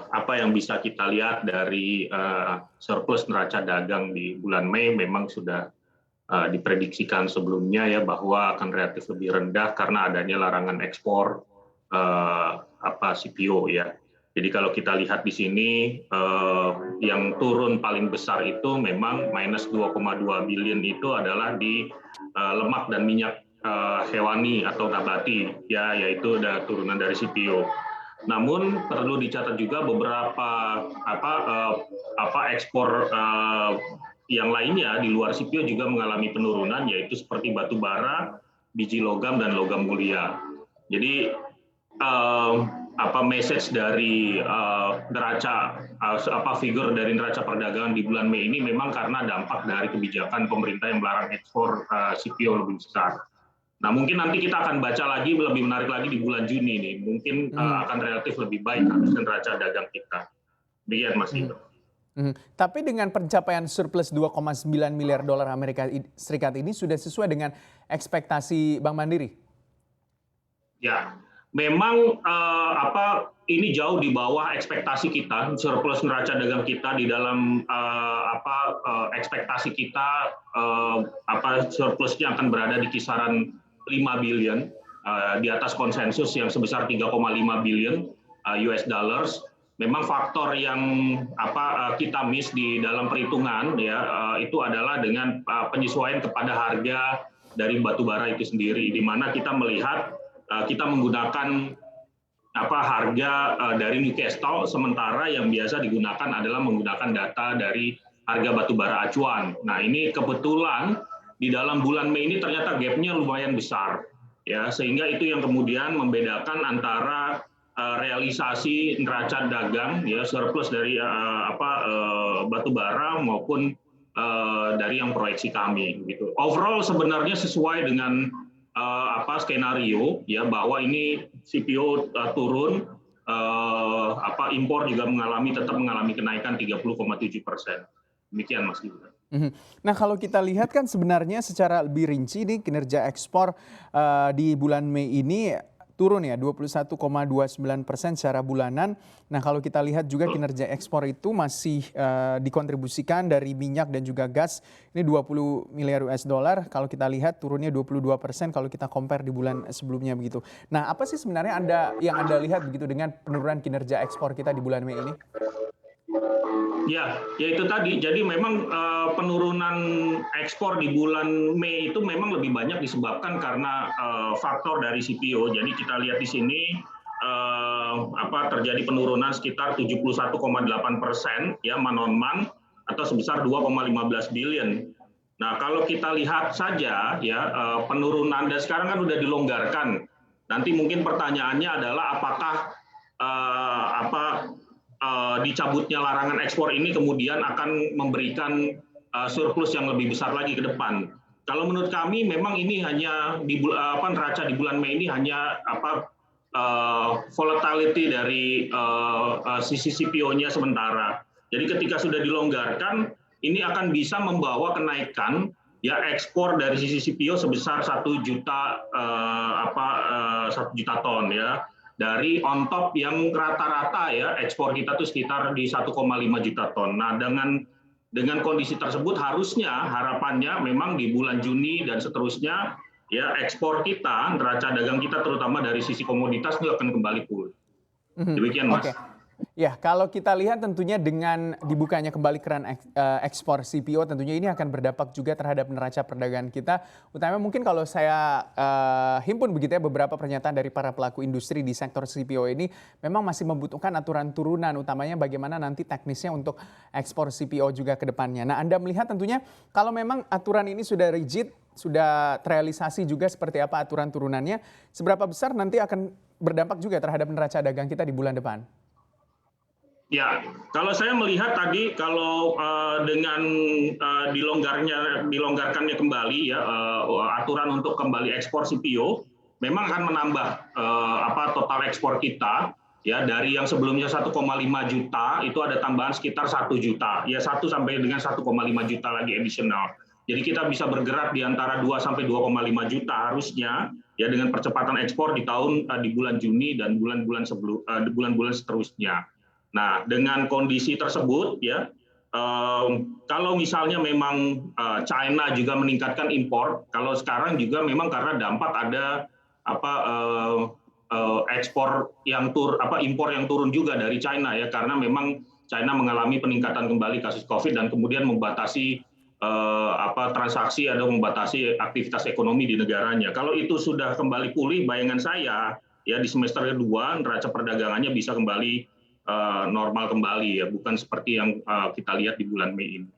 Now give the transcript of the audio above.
Apa yang bisa kita lihat dari surplus neraca dagang di bulan Mei memang sudah diprediksikan sebelumnya ya bahwa akan relatif lebih rendah karena adanya larangan ekspor CPO ya. Jadi kalau kita lihat di sini yang turun paling besar itu memang minus 2,2 billion itu adalah di lemak dan minyak hewani atau nabati ya, yaitu ada turunan dari CPO. Namun perlu dicatat juga beberapa ekspor yang lainnya di luar CPO juga mengalami penurunan, yaitu seperti batu bara, biji logam dan logam mulia. Jadi message dari figur dari neraca perdagangan di bulan Mei ini memang karena dampak dari kebijakan pemerintah yang melarang ekspor CPO lebih besar. Nah, mungkin nanti kita akan baca lagi, lebih menarik lagi di bulan Juni nih. Mungkin akan relatif lebih baik harusnya neraca dagang kita. Demikian, Mas Indro. Tapi dengan pencapaian surplus 2,9 miliar dolar Amerika Serikat ini sudah sesuai dengan ekspektasi Bank Mandiri? Ya, memang ini jauh di bawah ekspektasi kita, surplus neraca dagang kita di dalam ekspektasi kita surplusnya akan berada di kisaran 5 billion di atas konsensus yang sebesar 3,5 billion US dollars. Memang faktor yang kita miss di dalam perhitungan ya itu adalah dengan penyesuaian kepada harga dari batu bara itu sendiri, di mana kita melihat kita menggunakan harga dari Newcastle, sementara yang biasa digunakan adalah menggunakan data dari harga batu bara acuan. Nah, ini kebetulan di dalam bulan Mei ini ternyata gap-nya lumayan besar, ya, sehingga itu yang kemudian membedakan antara realisasi neraca dagang, ya, surplus dari batu bara maupun dari yang proyeksi kami. Gitu. Overall sebenarnya sesuai dengan skenario, ya, bahwa ini CPO turun, impor juga tetap mengalami kenaikan 30,7%. Demikian, Mas Gibran. Nah, kalau kita lihat kan sebenarnya secara lebih rinci nih kinerja ekspor di bulan Mei ini turun ya 21,29% secara bulanan. Nah, kalau kita lihat juga kinerja ekspor itu masih dikontribusikan dari minyak dan juga gas. Ini 20 miliar US dollar. Kalau kita lihat turunnya 22% kalau kita compare di bulan sebelumnya begitu. Nah, apa sih sebenarnya yang Anda lihat begitu dengan penurunan kinerja ekspor kita di bulan Mei ini? Ya itu tadi. Jadi memang penurunan ekspor di bulan Mei itu memang lebih banyak disebabkan karena faktor dari CPO. Jadi kita lihat di sini terjadi penurunan sekitar 71,8% ya month on month atau sebesar 2,15 billion. Nah, kalau kita lihat saja ya penurunan, dan sekarang kan sudah dilonggarkan. Nanti mungkin pertanyaannya adalah apakah dicabutnya larangan ekspor ini kemudian akan memberikan surplus yang lebih besar lagi ke depan. Kalau menurut kami memang ini hanya neraca di bulan Mei ini hanya volatility dari sisi CPO-nya sementara. Jadi ketika sudah dilonggarkan, ini akan bisa membawa kenaikan ya ekspor dari sisi CPO sebesar 1 juta ton ya. Dari on top yang rata-rata ya ekspor kita tuh sekitar di 1,5 juta ton. Nah, dengan kondisi tersebut harusnya harapannya memang di bulan Juni dan seterusnya ya ekspor kita, neraca dagang kita terutama dari sisi komoditas itu akan kembali pulih. Demikian, Mas. Okay. Ya, kalau kita lihat tentunya dengan dibukanya kembali keran ekspor CPO tentunya ini akan berdampak juga terhadap neraca perdagangan kita. Utamanya mungkin kalau saya himpun begitu ya beberapa pernyataan dari para pelaku industri di sektor CPO ini memang masih membutuhkan aturan turunan, utamanya bagaimana nanti teknisnya untuk ekspor CPO juga ke depannya. Nah, Anda melihat tentunya kalau memang aturan ini sudah rigid, sudah terrealisasi juga seperti apa aturan turunannya, seberapa besar nanti akan berdampak juga terhadap neraca dagang kita di bulan depan? Ya, kalau saya melihat tadi kalau dengan dilonggarkannya kembali ya aturan untuk kembali ekspor CPO memang akan menambah total ekspor kita ya dari yang sebelumnya 1,5 juta itu ada tambahan sekitar 1 juta ya 1 sampai dengan 1,5 juta lagi additional. Jadi kita bisa bergerak di antara 2 sampai 2,5 juta harusnya ya dengan percepatan ekspor di bulan Juni dan bulan-bulan seterusnya. Nah, dengan kondisi tersebut ya, kalau misalnya memang China juga meningkatkan impor, kalau sekarang juga memang karena dampak ada ekspor impor yang turun juga dari China ya, karena memang China mengalami peningkatan kembali kasus COVID dan kemudian membatasi transaksi atau membatasi aktivitas ekonomi di negaranya. Kalau itu sudah kembali pulih, bayangan saya ya di semester kedua neraca perdagangannya bisa kembali normal kembali ya, bukan seperti yang kita lihat di bulan Mei ini.